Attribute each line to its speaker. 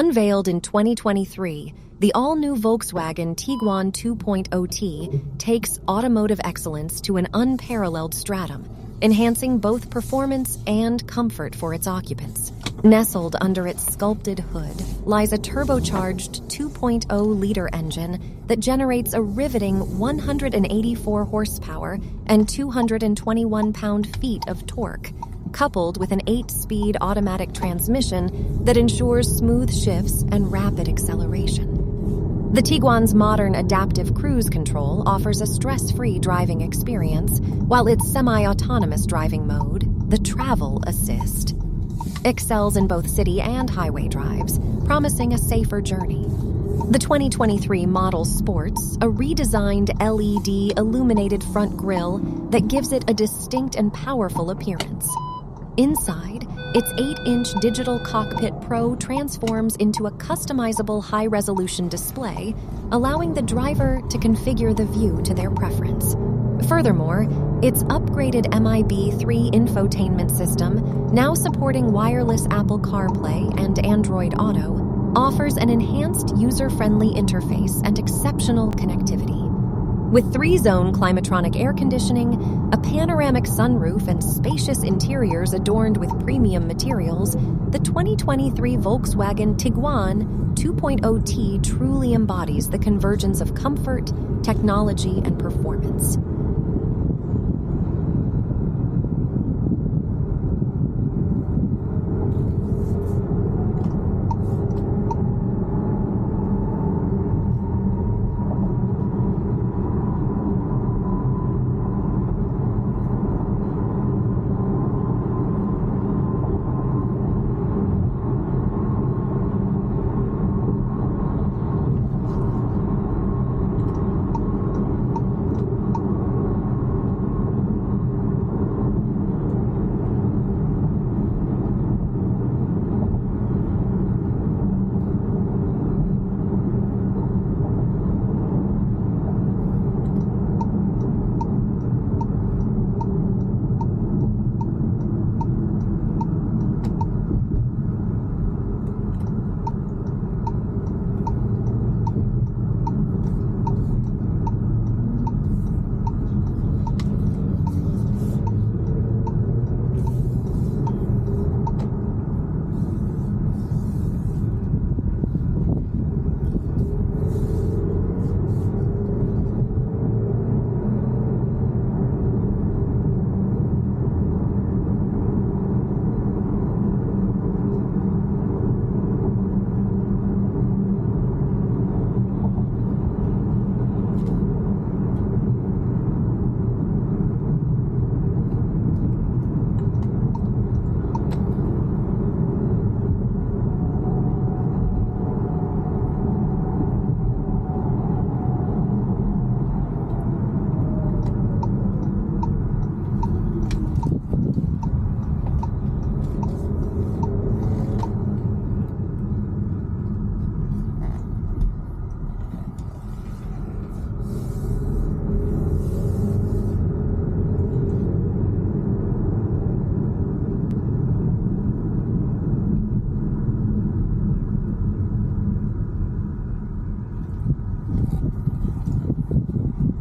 Speaker 1: Unveiled in 2023, the all-new Volkswagen Tiguan 2.0T takes automotive excellence to an unparalleled stratum, enhancing both performance and comfort for its occupants. Nestled under its sculpted hood lies a turbocharged 2.0-liter engine that generates a riveting 184 horsepower and 221 pound-feet of torque, coupled with an 8-speed automatic transmission that ensures smooth shifts and rapid acceleration. The Tiguan's modern adaptive cruise control offers a stress-free driving experience, while its semi-autonomous driving mode, the Travel Assist, excels in both city and highway drives, promising a safer journey. The 2023 model sports a redesigned LED illuminated front grille that gives it a distinct and powerful appearance. Inside, its 8-inch digital cockpit Pro transforms into a customizable high-resolution display, allowing the driver to configure the view to their preference. Furthermore, its upgraded MIB3 infotainment system, now supporting wireless Apple CarPlay and Android Auto, offers an enhanced user-friendly interface and exceptional connectivity. With 3-zone climatronic air conditioning, a panoramic sunroof, and spacious interiors adorned with premium materials, the 2023 Volkswagen Tiguan 2.0T truly embodies the convergence of comfort, technology, and performance.